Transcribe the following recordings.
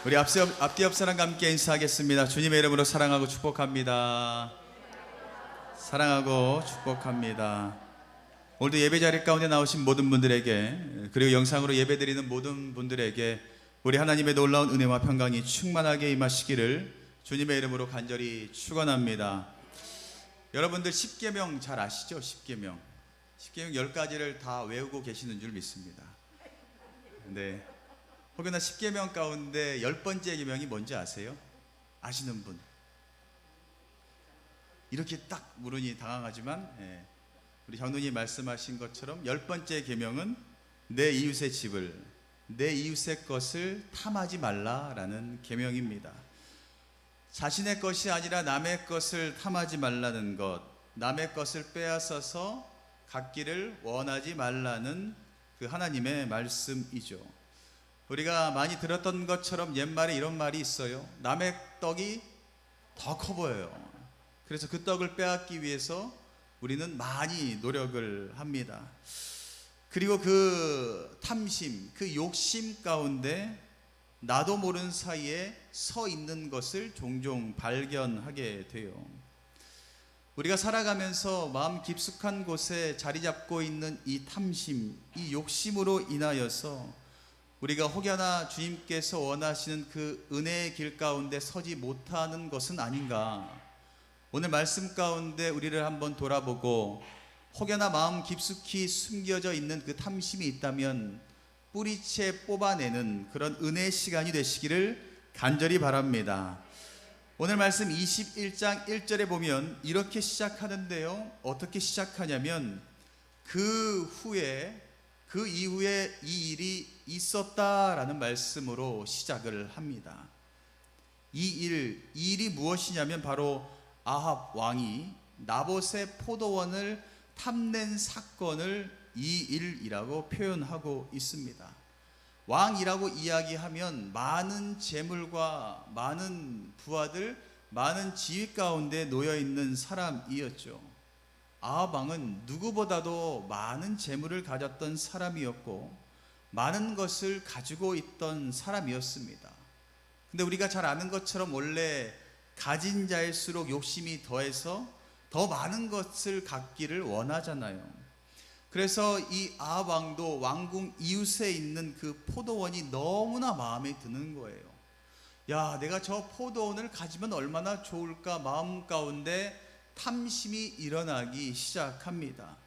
우리 앞뒤 옆 사람과 함께 인사하겠습니다. 주님의 이름으로 사랑하고 축복합니다. 사랑하고 축복합니다. 오늘도 예배 자리 가운데 나오신 모든 분들에게, 그리고 영상으로 예배드리는 모든 분들에게 우리 하나님의 놀라운 은혜와 평강이 충만하게 임하시기를 주님의 이름으로 간절히 축원합니다. 여러분들 십계명 잘 아시죠? 십계명 10가지를 다 외우고 계시는 줄 믿습니다. 네. 혹여나 10계명 가운데 10번째 계명이 뭔지 아세요? 아시는 분? 이렇게 딱 물으니 당황하지만 우리 장로님 말씀하신 것처럼 10번째 계명은 내 이웃의 집을, 내 이웃의 것을 탐하지 말라라는 계명입니다. 자신의 것이 아니라 남의 것을 탐하지 말라는 것, 남의 것을 빼앗아서 갖기를 원하지 말라는 그 하나님의 말씀이죠. 우리가 많이 들었던 것처럼 옛말에 이런 말이 있어요. 남의 떡이 더 커 보여요. 그래서 그 떡을 빼앗기 위해서 우리는 많이 노력을 합니다. 그리고 그 탐심, 그 욕심 가운데 나도 모르는 사이에 서 있는 것을 종종 발견하게 돼요. 우리가 살아가면서 마음 깊숙한 곳에 자리 잡고 있는 이 탐심, 이 욕심으로 인하여서 우리가 혹여나 주님께서 원하시는 그 은혜의 길 가운데 서지 못하는 것은 아닌가. 오늘 말씀 가운데 우리를 한번 돌아보고 혹여나 마음 깊숙이 숨겨져 있는 그 탐심이 있다면 뿌리채 뽑아내는 그런 은혜의 시간이 되시기를 간절히 바랍니다. 오늘 말씀 21장 1절에 보면 이렇게 시작하는데요. 어떻게 시작하냐면 그 이후에 이 일이 있었다라는 말씀으로 시작을 합니다. 이 일이 무엇이냐면 바로 아합 왕이 나봇의 포도원을 탐낸 사건을 이 일이라고 표현하고 있습니다. 왕이라고 이야기하면 많은 재물과 많은 부하들, 많은 지위 가운데 놓여 있는 사람이었죠. 아합 왕은 누구보다도 많은 재물을 가졌던 사람이었고 많은 것을 가지고 있던 사람이었습니다. 근데 우리가 잘 아는 것처럼 원래 가진 자일수록 욕심이 더해서 더 많은 것을 갖기를 원하잖아요. 그래서 이 아합 왕도 왕궁 이웃에 있는 그 포도원이 너무나 마음에 드는 거예요. 야, 내가 저 포도원을 가지면 얼마나 좋을까 마음 가운데 탐심이 일어나기 시작합니다.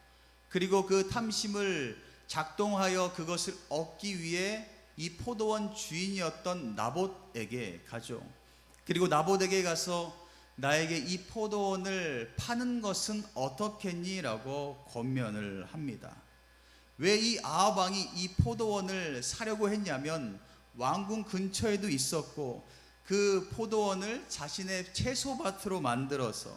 그리고 그 탐심을 작동하여 그것을 얻기 위해 이 포도원 주인이었던 나봇에게 가죠. 그리고 나봇에게 가서 나에게 이 포도원을 파는 것은 어떻겠니? 라고 권면을 합니다. 왜 이 아합 왕이 이 포도원을 사려고 했냐면 왕궁 근처에도 있었고 그 포도원을 자신의 채소밭으로 만들어서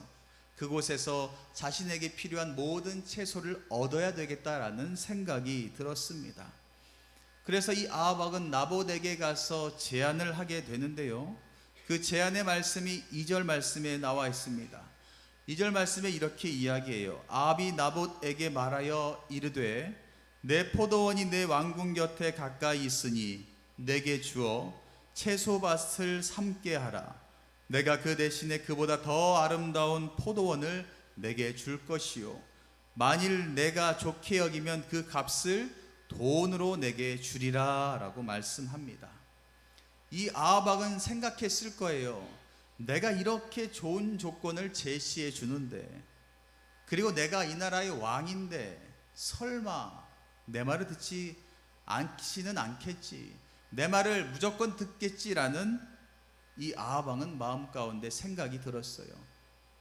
그곳에서 자신에게 필요한 모든 채소를 얻어야 되겠다라는 생각이 들었습니다. 그래서 이 아합 왕은 나봇에게 가서 제안을 하게 되는데요. 그 제안의 말씀이 2절 말씀에 나와 있습니다. 2절 말씀에 이렇게 이야기해요. 아합이 나봇에게 말하여 이르되 내 포도원이 내 왕궁 곁에 가까이 있으니 내게 주어 채소밭을 삼게 하라. 내가 그 대신에 그보다 더 아름다운 포도원을 내게 줄 것이요 만일 내가 좋게 여기면 그 값을 돈으로 내게 주리라 라고 말씀합니다. 이 아합 왕은 생각했을 거예요. 내가 이렇게 좋은 조건을 제시해 주는데, 그리고 내가 이 나라의 왕인데 설마 내 말을 듣지 않지는 않겠지, 내 말을 무조건 듣겠지라는 이 아합 왕은 마음 가운데 생각이 들었어요.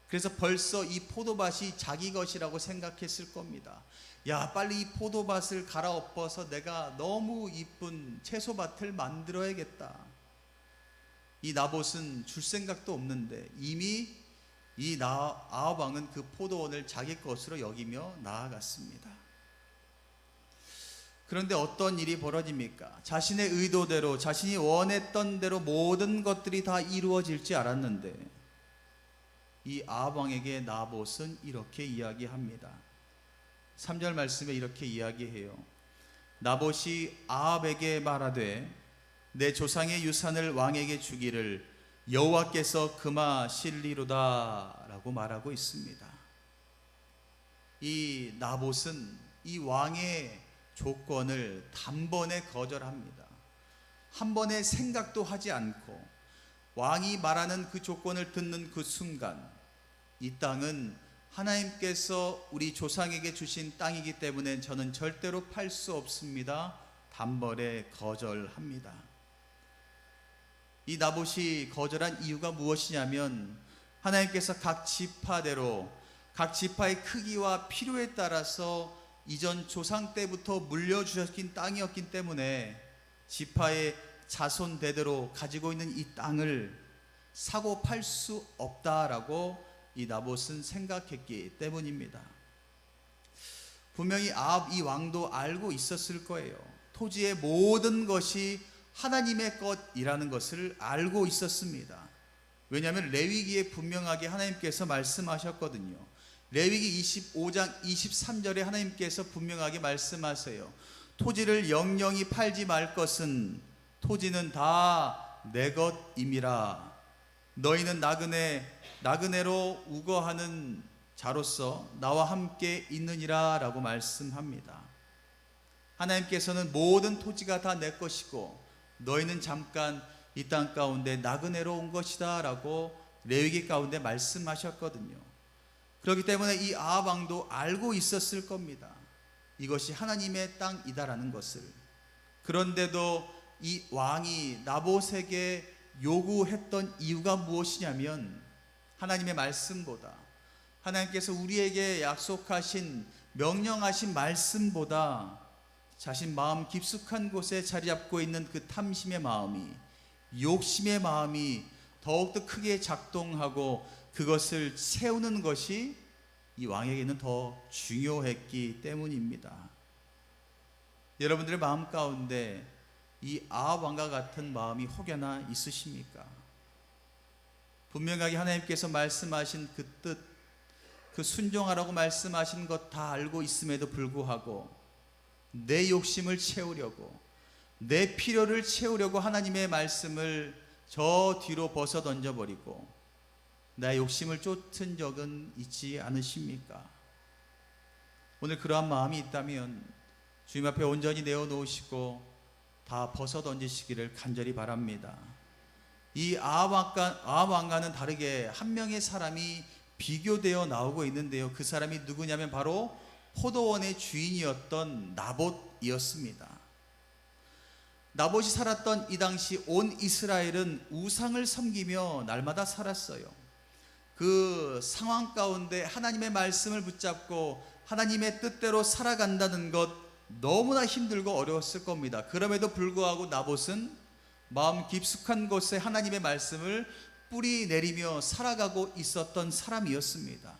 그래서 벌써 이 포도밭이 자기 것이라고 생각했을 겁니다. 야, 빨리 이 포도밭을 갈아엎어서 내가 너무 이쁜 채소밭을 만들어야겠다. 이 나봇은 줄 생각도 없는데 이미 이 아합 왕은 그 포도원을 자기 것으로 여기며 나아갔습니다. 그런데 어떤 일이 벌어집니까? 자신의 의도대로, 자신이 원했던 대로 모든 것들이 다 이루어질 줄 알았는데 이 아합 왕에게 나봇은 이렇게 이야기합니다. 3절 말씀에 이렇게 이야기해요. 나봇이 아합에게 말하되 내 조상의 유산을 왕에게 주기를 여호와께서 금하실리로다 라고 말하고 있습니다. 이 나봇은 이 왕의 조건을 단번에 거절합니다. 한 번의 생각도 하지 않고 왕이 말하는 그 조건을 듣는 그 순간, 이 땅은 하나님께서 우리 조상에게 주신 땅이기 때문에 저는 절대로 팔 수 없습니다. 단번에 거절합니다. 이 나봇이 거절한 이유가 무엇이냐면 하나님께서 각 지파대로 각 지파의 크기와 필요에 따라서 이전 조상 때부터 물려주셨긴 땅이었기 때문에 지파의 자손 대대로 가지고 있는 이 땅을 사고 팔 수 없다라고 이 나봇은 생각했기 때문입니다. 분명히 아합 이 왕도 알고 있었을 거예요. 토지의 모든 것이 하나님의 것이라는 것을 알고 있었습니다. 왜냐하면 레위기에 분명하게 하나님께서 말씀하셨거든요. 레위기 25장 23절에 하나님께서 분명하게 말씀하세요. 토지를 영영히 팔지 말 것은 토지는 다 내 것임이라. 너희는 나그네로 우거하는 자로서 나와 함께 있느니라 라고 말씀합니다. 하나님께서는 모든 토지가 다 내 것이고 너희는 잠깐 이 땅 가운데 나그네로 온 것이다 라고 레위기 가운데 말씀하셨거든요. 그렇기 때문에 이 아합 왕도 알고 있었을 겁니다. 이것이 하나님의 땅이다라는 것을. 그런데도 이 왕이 나봇에게 요구했던 이유가 무엇이냐면 하나님의 말씀보다, 하나님께서 우리에게 약속하신 명령하신 말씀보다 자신 마음 깊숙한 곳에 자리 잡고 있는 그 탐심의 마음이, 욕심의 마음이 더욱더 크게 작동하고 그것을 채우는 것이 이 왕에게는 더 중요했기 때문입니다. 여러분들의 마음 가운데 이 아합 왕과 같은 마음이 혹여나 있으십니까? 분명하게 하나님께서 말씀하신 그 뜻, 그 순종하라고 말씀하신 것 다 알고 있음에도 불구하고 내 욕심을 채우려고, 내 필요를 채우려고 하나님의 말씀을 저 뒤로 벗어 던져버리고 나의 욕심을 쫓은 적은 있지 않으십니까? 오늘 그러한 마음이 있다면 주님 앞에 온전히 내어놓으시고 다 벗어 던지시기를 간절히 바랍니다. 이 아합 왕과는 다르게 한 명의 사람이 비교되어 나오고 있는데요. 그 사람이 누구냐면 바로 포도원의 주인이었던 나봇이었습니다. 나봇이 살았던 이 당시 온 이스라엘은 우상을 섬기며 날마다 살았어요. 그 상황 가운데 하나님의 말씀을 붙잡고 하나님의 뜻대로 살아간다는 것 너무나 힘들고 어려웠을 겁니다. 그럼에도 불구하고 나봇은 마음 깊숙한 곳에 하나님의 말씀을 뿌리 내리며 살아가고 있었던 사람이었습니다.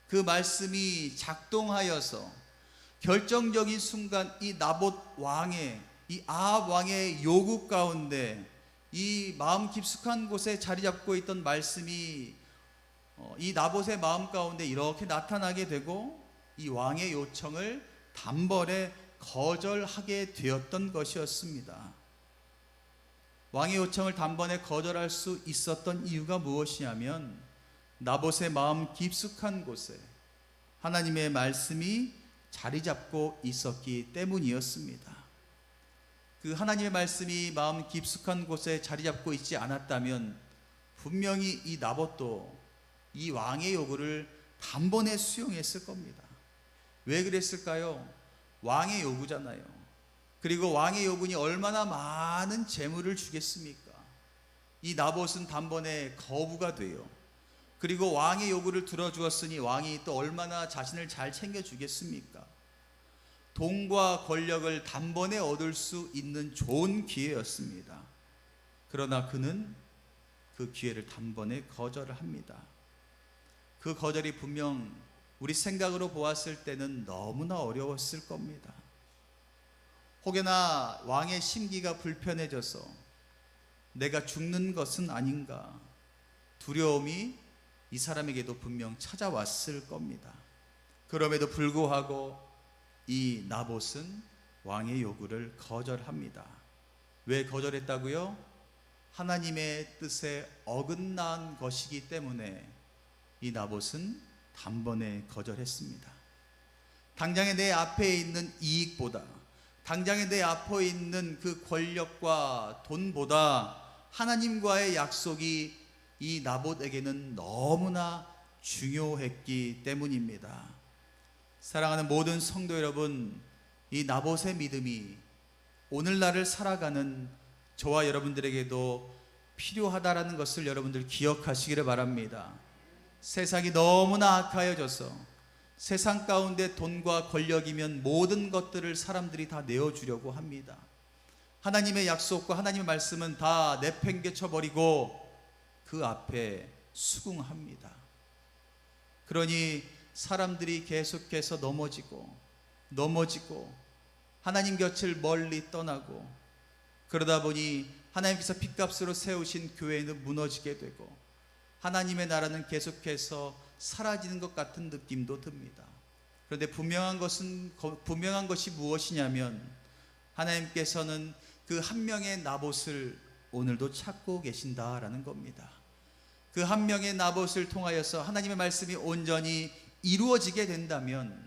그 말씀이 작동하여서 결정적인 순간 이 나봇 왕의, 이 아합 왕의 요구 가운데 이 마음 깊숙한 곳에 자리 잡고 있던 말씀이 이 나봇의 마음 가운데 이렇게 나타나게 되고 이 왕의 요청을 단번에 거절하게 되었던 것이었습니다. 왕의 요청을 단번에 거절할 수 있었던 이유가 무엇이냐면 나봇의 마음 깊숙한 곳에 하나님의 말씀이 자리 잡고 있었기 때문이었습니다. 그 하나님의 말씀이 마음 깊숙한 곳에 자리 잡고 있지 않았다면 분명히 이 나봇도 이 왕의 요구를 단번에 수용했을 겁니다. 왜 그랬을까요? 왕의 요구잖아요. 그리고 왕의 요구니 얼마나 많은 재물을 주겠습니까? 이 나봇은 단번에 거부가 돼요. 그리고 왕의 요구를 들어주었으니 왕이 또 얼마나 자신을 잘 챙겨주겠습니까? 돈과 권력을 단번에 얻을 수 있는 좋은 기회였습니다. 그러나 그는 그 기회를 단번에 거절을 합니다. 그 거절이 분명 우리 생각으로 보았을 때는 너무나 어려웠을 겁니다. 혹여나 왕의 심기가 불편해져서 내가 죽는 것은 아닌가 두려움이 이 사람에게도 분명 찾아왔을 겁니다. 그럼에도 불구하고 이 나봇은 왕의 요구를 거절합니다. 왜 거절했다고요? 하나님의 뜻에 어긋난 것이기 때문에 이 나봇은 단번에 거절했습니다. 당장에 내 앞에 있는 이익보다, 당장에 내 앞에 있는 그 권력과 돈보다 하나님과의 약속이 이 나봇에게는 너무나 중요했기 때문입니다. 사랑하는 모든 성도 여러분, 이 나봇의 믿음이 오늘날을 살아가는 저와 여러분들에게도 필요하다라는 것을 여러분들 기억하시기를 바랍니다. 세상이 너무나 악하여져서 세상 가운데 돈과 권력이면 모든 것들을 사람들이 다 내어주려고 합니다. 하나님의 약속과 하나님의 말씀은 다 내팽개쳐 버리고 그 앞에 수긍합니다. 그러니 사람들이 계속해서 넘어지고 하나님 곁을 멀리 떠나고, 그러다 보니 하나님께서 핏값으로 세우신 교회는 무너지게 되고 하나님의 나라는 계속해서 사라지는 것 같은 느낌도 듭니다. 그런데 분명한 것이 무엇이냐면 하나님께서는 그 한 명의 나봇을 오늘도 찾고 계신다라는 겁니다. 그 한 명의 나봇을 통하여서 하나님의 말씀이 온전히 이루어지게 된다면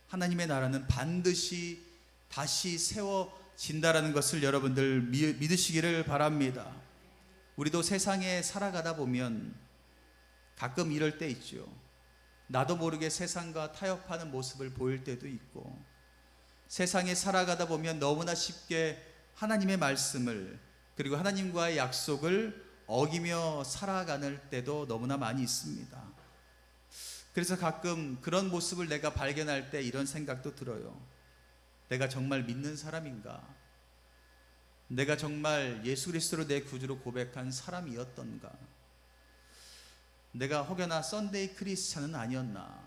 하나님의 나라는 반드시 다시 세워진다라는 것을 여러분들 믿으시기를 바랍니다. 우리도 세상에 살아가다 보면 가끔 이럴 때 있죠. 나도 모르게 세상과 타협하는 모습을 보일 때도 있고, 세상에 살아가다 보면 너무나 쉽게 하나님의 말씀을, 그리고 하나님과의 약속을 어기며 살아가는 때도 너무나 많이 있습니다. 그래서 가끔 그런 모습을 내가 발견할 때 이런 생각도 들어요. 내가 정말 믿는 사람인가? 내가 정말 예수 그리스도로 내 구주로 고백한 사람이었던가? 내가 혹여나 썬데이 크리스찬은 아니었나?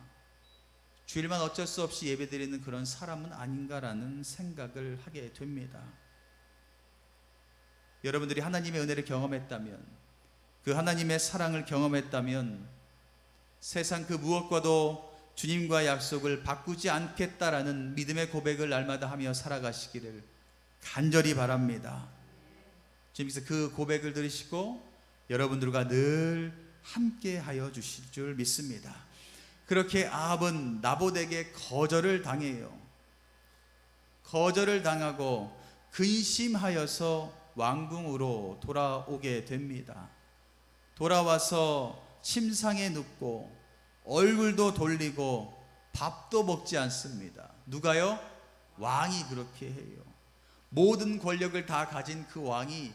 주일만 어쩔 수 없이 예배드리는 그런 사람은 아닌가라는 생각을 하게 됩니다. 여러분들이 하나님의 은혜를 경험했다면, 그 하나님의 사랑을 경험했다면 세상 그 무엇과도 주님과의 약속을 바꾸지 않겠다라는 믿음의 고백을 날마다 하며 살아가시기를 간절히 바랍니다. 주님께서 그 고백을 들으시고 여러분들과 늘 함께 하여 주실 줄 믿습니다. 그렇게 아합은 나봇에게 거절을 당해요. 거절을 당하고 근심하여서 왕궁으로 돌아오게 됩니다. 돌아와서 침상에 눕고 얼굴도 돌리고 밥도 먹지 않습니다. 누가요? 왕이 그렇게 해요. 모든 권력을 다 가진 그 왕이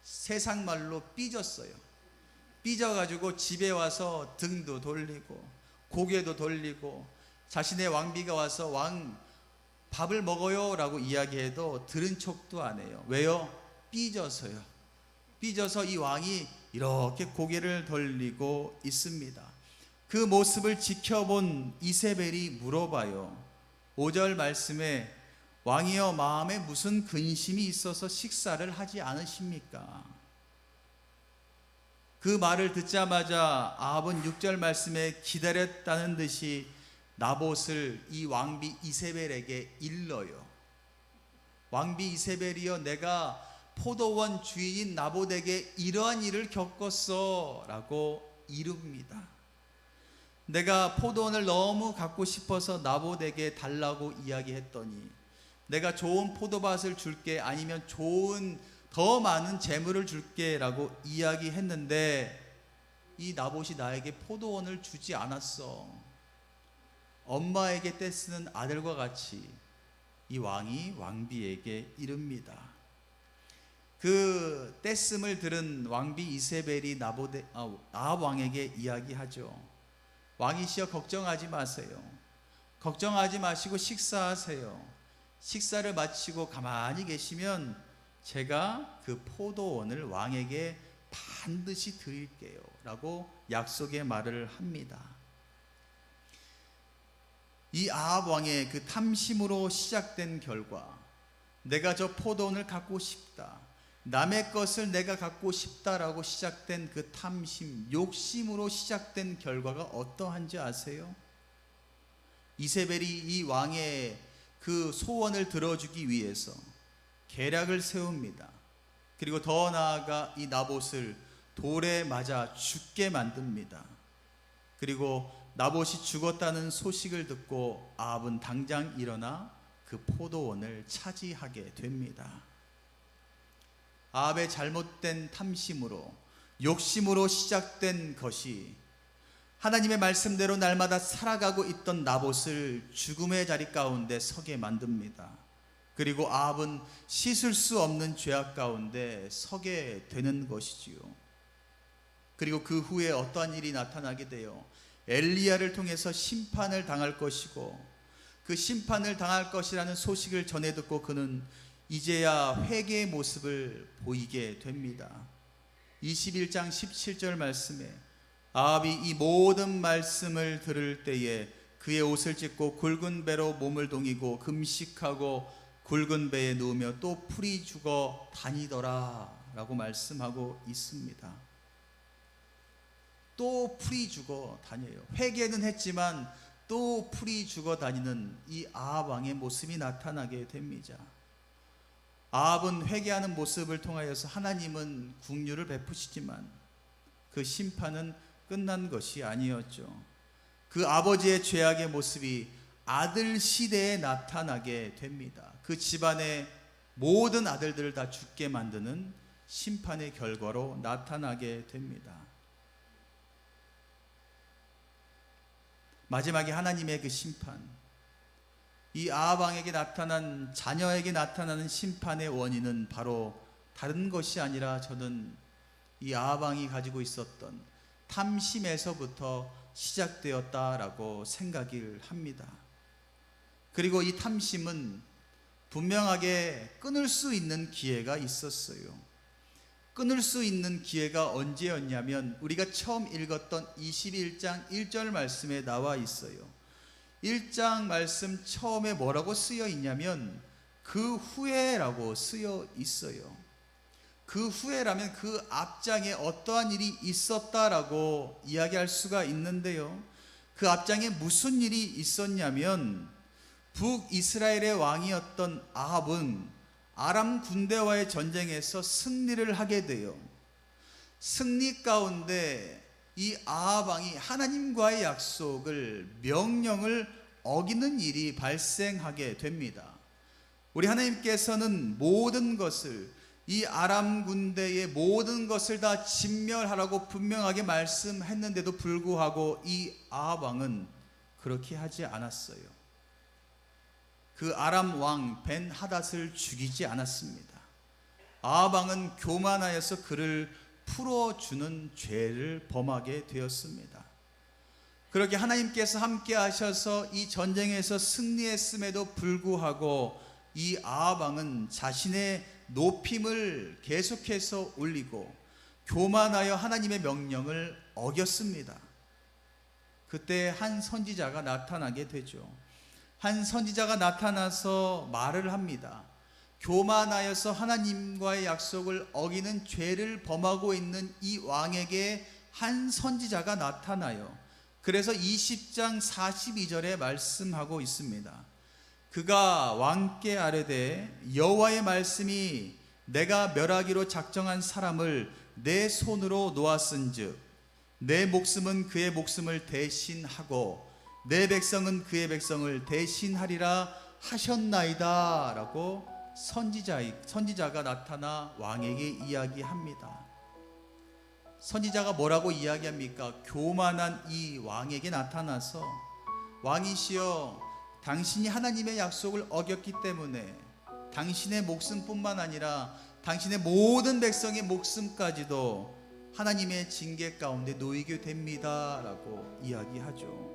세상 말로 삐졌어요. 삐져가지고 집에 와서 등도 돌리고 고개도 돌리고, 자신의 왕비가 와서 왕 밥을 먹어요 라고 이야기해도 들은 척도 안 해요. 왜요? 삐져서요. 삐져서 이 왕이 이렇게 고개를 돌리고 있습니다. 그 모습을 지켜본 이세벨이 물어봐요. 5절 말씀에 왕이여 마음에 무슨 근심이 있어서 식사를 하지 않으십니까? 그 말을 듣자마자 아합은 6절 말씀에 기다렸다는 듯이 나봇을 이 왕비 이세벨에게 일러요. 왕비 이세벨이여, 내가 포도원 주인인 나봇에게 이러한 일을 겪었어 라고 이릅니다. 내가 포도원을 너무 갖고 싶어서 나봇에게 달라고 이야기했더니 내가 좋은 포도밭을 줄게, 아니면 좋은 더 많은 재물을 줄게 라고 이야기했는데 이 나봇이 나에게 포도원을 주지 않았어. 엄마에게 떼쓰는 아들과 같이 이 왕이 왕비에게 이릅니다. 그 떼씀을 들은 왕비 이세벨이 아합 왕에게 이야기하죠. 왕이시여, 걱정하지 마세요. 걱정하지 마시고 식사하세요. 식사를 마치고 가만히 계시면 제가 그 포도원을 왕에게 반드시 드릴게요 라고 약속의 말을 합니다. 이 아합 왕의 그 탐심으로 시작된 결과, 내가 저 포도원을 갖고 싶다, 남의 것을 내가 갖고 싶다라고 시작된 그 탐심, 욕심으로 시작된 결과가 어떠한지 아세요? 이세벨이 이 왕의 그 소원을 들어주기 위해서 계략을 세웁니다. 그리고 더 나아가 이 나봇을 돌에 맞아 죽게 만듭니다. 그리고 나봇이 죽었다는 소식을 듣고 아합은 당장 일어나 그 포도원을 차지하게 됩니다. 아합의 잘못된 탐심으로, 욕심으로 시작된 것이 하나님의 말씀대로 날마다 살아가고 있던 나봇을 죽음의 자리 가운데 서게 만듭니다. 그리고 아합은 씻을 수 없는 죄악 가운데 서게 되는 것이지요. 그리고 그 후에 어떠한 일이 나타나게 돼요. 엘리야를 통해서 심판을 당할 것이고, 그 심판을 당할 것이라는 소식을 전해 듣고 그는 이제야 회개의 모습을 보이게 됩니다. 21장 17절 말씀에 아합이 이 모든 말씀을 들을 때에 그의 옷을 찢고 굵은 배로 몸을 동이고 금식하고 굵은 배에 누우며 또 풀이 죽어 다니더라 라고 말씀하고 있습니다. 또 풀이 죽어 다녀요. 회개는 했지만 또 풀이 죽어 다니는 이 아합 왕의 모습이 나타나게 됩니다. 아합은 회개하는 모습을 통하여서 하나님은 긍휼을 베푸시지만 그 심판은 끝난 것이 아니었죠. 그 아버지의 죄악의 모습이 아들 시대에 나타나게 됩니다. 그 집안의 모든 아들들을 다 죽게 만드는 심판의 결과로 나타나게 됩니다. 마지막에 하나님의 그 심판, 이 아합 왕에게 나타난, 자녀에게 나타나는 심판의 원인은 바로 다른 것이 아니라 저는 이 아합 왕이 가지고 있었던 탐심에서부터 시작되었다라고 생각을 합니다. 그리고 이 탐심은 분명하게 끊을 수 있는 기회가 있었어요. 끊을 수 있는 기회가 언제였냐면 우리가 처음 읽었던 21장 1절 말씀에 나와 있어요. 1장 말씀 처음에 뭐라고 쓰여 있냐면 그 후에라고 쓰여 있어요. 그 후에라면 그 앞장에 어떠한 일이 있었다라고 이야기할 수가 있는데요. 그 앞장에 무슨 일이 있었냐면 북이스라엘의 왕이었던 아합은 아람 군대와의 전쟁에서 승리를 하게 돼요. 승리 가운데 이 아합 왕이 하나님과의 약속을, 명령을 어기는 일이 발생하게 됩니다. 우리 하나님께서는 모든 것을, 이 아람 군대의 모든 것을 다 진멸하라고 분명하게 말씀했는데도 불구하고 이 아합 왕은 그렇게 하지 않았어요. 그 아람 왕 벤 하닷을 죽이지 않았습니다. 아합 왕은 교만하여서 그를 풀어주는 죄를 범하게 되었습니다. 그렇게 하나님께서 함께 하셔서 이 전쟁에서 승리했음에도 불구하고 이 아합 왕은 자신의 높임을 계속해서 올리고 교만하여 하나님의 명령을 어겼습니다. 그때 한 선지자가 나타나게 되죠. 한 선지자가 나타나서 말을 합니다. 교만하여서 하나님과의 약속을 어기는 죄를 범하고 있는 이 왕에게 한 선지자가 나타나요. 그래서 20장 42절에 말씀하고 있습니다. 그가 왕께 아뢰되 여호와의 말씀이 내가 멸하기로 작정한 사람을 내 손으로 놓았은즉 내 목숨은 그의 목숨을 대신하고 내 백성은 그의 백성을 대신하리라 하셨나이다 라고 선지자가 나타나 왕에게 이야기합니다. 선지자가 뭐라고 이야기합니까? 교만한 이 왕에게 나타나서 왕이시여, 당신이 하나님의 약속을 어겼기 때문에 당신의 목숨뿐만 아니라 당신의 모든 백성의 목숨까지도 하나님의 징계 가운데 놓이게 됩니다 라고 이야기하죠.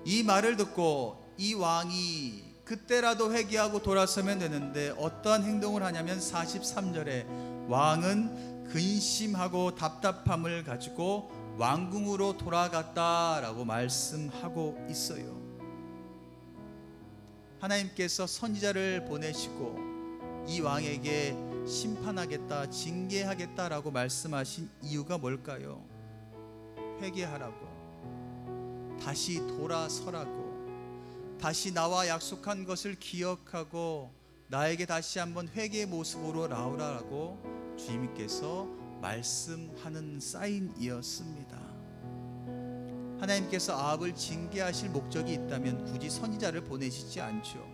이 말을 듣고 이 왕이 그때라도 회개하고 돌아서면 되는데 어떠한 행동을 하냐면 43절에 왕은 근심하고 답답함을 가지고 왕궁으로 돌아갔다라고 말씀하고 있어요. 하나님께서 선지자를 보내시고 이 왕에게 심판하겠다, 징계하겠다라고 말씀하신 이유가 뭘까요? 회개하라고, 다시 돌아서라고, 다시 나와 약속한 것을 기억하고 나에게 다시 한번 회개의 모습으로 나오라고 주님께서 말씀하는 사인이었습니다. 하나님께서 아합을 징계하실 목적이 있다면 굳이 선지자를 보내시지 않죠.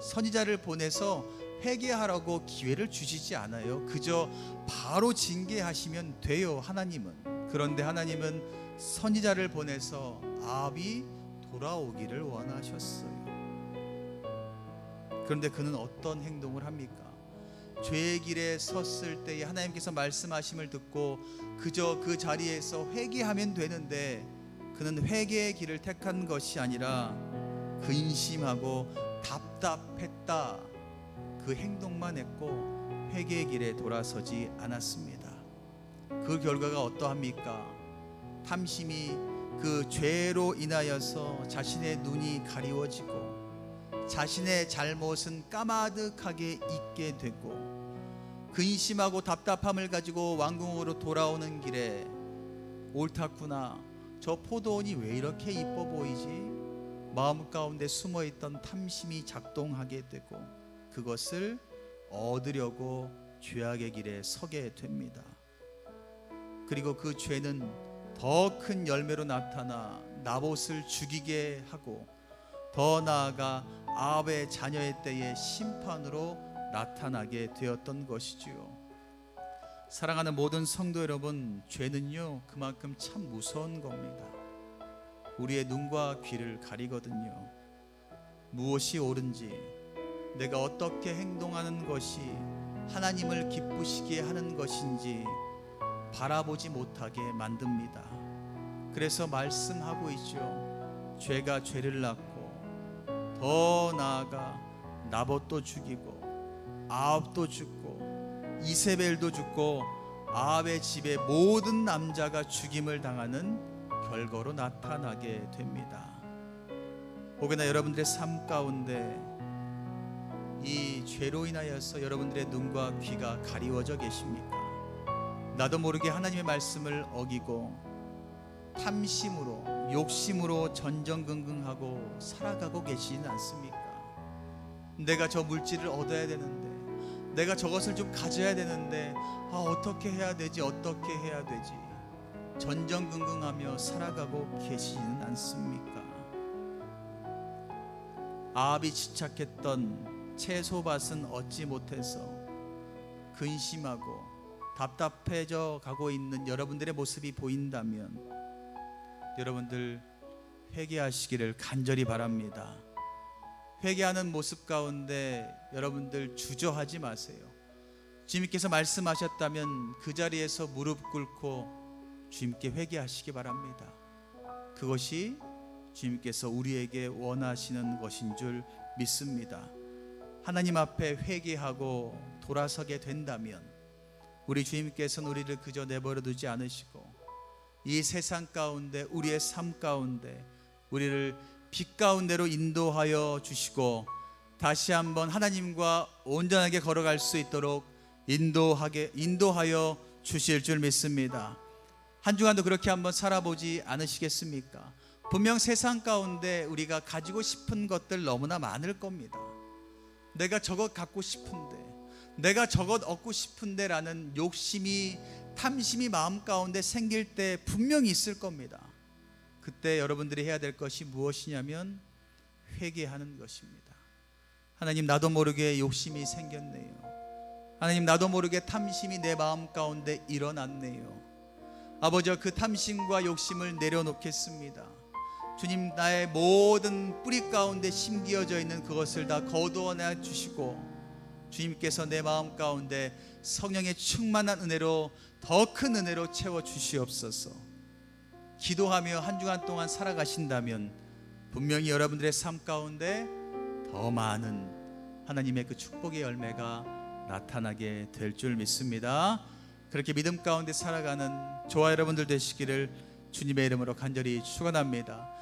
선지자를 보내서 회개하라고 기회를 주시지 않아요. 그저 바로 징계하시면 돼요, 하나님은. 그런데 하나님은 선지자를 보내서 아합이 돌아오기를 원하셨어요. 그런데 그는 어떤 행동을 합니까? 죄의 길에 섰을 때에 하나님께서 말씀하심을 듣고 그저 그 자리에서 회개하면 되는데, 그는 회개의 길을 택한 것이 아니라 근심하고 답답했다, 그 행동만 했고 회개의 길에 돌아서지 않았습니다. 그 결과가 어떠합니까? 탐심이 그 죄로 인하여서 자신의 눈이 가리워지고 자신의 잘못은 까마득하게 잊게 되고 근심하고 답답함을 가지고 왕궁으로 돌아오는 길에 옳았구나, 저 포도원이 왜 이렇게 이뻐 보이지? 마음 가운데 숨어있던 탐심이 작동하게 되고 그것을 얻으려고 죄악의 길에 서게 됩니다. 그리고 그 죄는 더 큰 열매로 나타나 나봇을 죽이게 하고 더 나아가 아합의 자녀의 때의 심판으로 나타나게 되었던 것이지요. 사랑하는 모든 성도 여러분, 죄는요 그만큼 참 무서운 겁니다. 우리의 눈과 귀를 가리거든요. 무엇이 옳은지, 내가 어떻게 행동하는 것이 하나님을 기쁘시게 하는 것인지 바라보지 못하게 만듭니다. 그래서 말씀하고 있죠. 죄가 죄를 낳고 더 나아가 나봇도 죽이고 아합도 죽고 이세벨도 죽고 아합의 집의 모든 남자가 죽임을 당하는 결과로 나타나게 됩니다. 혹여나 여러분들의 삶 가운데 이 죄로 인하여서 여러분들의 눈과 귀가 가리워져 계십니까? 나도 모르게 하나님의 말씀을 어기고 탐심으로, 욕심으로 전전긍긍하고 살아가고 계시진 않습니까? 내가 저 물질을 얻어야 되는데, 내가 저것을 좀 가져야 되는데, 어떻게 해야 되지? 어떻게 해야 되지? 전전긍긍하며 살아가고 계시지는 않습니까? 아합이 집착했던 채소밭은 얻지 못해서 근심하고 답답해져 가고 있는 여러분들의 모습이 보인다면 여러분들 회개하시기를 간절히 바랍니다. 회개하는 모습 가운데 여러분들 주저하지 마세요. 주님께서 말씀하셨다면 그 자리에서 무릎 꿇고 주님께 회개하시기 바랍니다. 그것이 주님께서 우리에게 원하시는 것인 줄 믿습니다. 하나님 앞에 회개하고 돌아서게 된다면 우리 주님께서는 우리를 그저 내버려 두지 않으시고 이 세상 가운데, 우리의 삶 가운데 우리를 빛 가운데로 인도하여 주시고 다시 한번 하나님과 온전하게 걸어갈 수 있도록 인도하여 주실 줄 믿습니다. 한 주간도 그렇게 한번 살아보지 않으시겠습니까? 분명 세상 가운데 우리가 가지고 싶은 것들 너무나 많을 겁니다. 내가 저것 갖고 싶은데, 내가 저것 얻고 싶은데 라는 욕심이, 탐심이 마음 가운데 생길 때 분명히 있을 겁니다. 그때 여러분들이 해야 될 것이 무엇이냐면 회개하는 것입니다. 하나님, 나도 모르게 욕심이 생겼네요. 하나님, 나도 모르게 탐심이 내 마음 가운데 일어났네요. 아버지여, 그 탐심과 욕심을 내려놓겠습니다. 주님, 나의 모든 뿌리 가운데 심기어져 있는 그것을 다 거두어내 주시고 주님께서 내 마음 가운데 성령의 충만한 은혜로, 더 큰 은혜로 채워 주시옵소서. 기도하며 한 주간 동안 살아가신다면 분명히 여러분들의 삶 가운데 더 많은 하나님의 그 축복의 열매가 나타나게 될 줄 믿습니다. 그렇게 믿음 가운데 살아가는 저와 여러분들 되시기를 주님의 이름으로 간절히 축원합니다.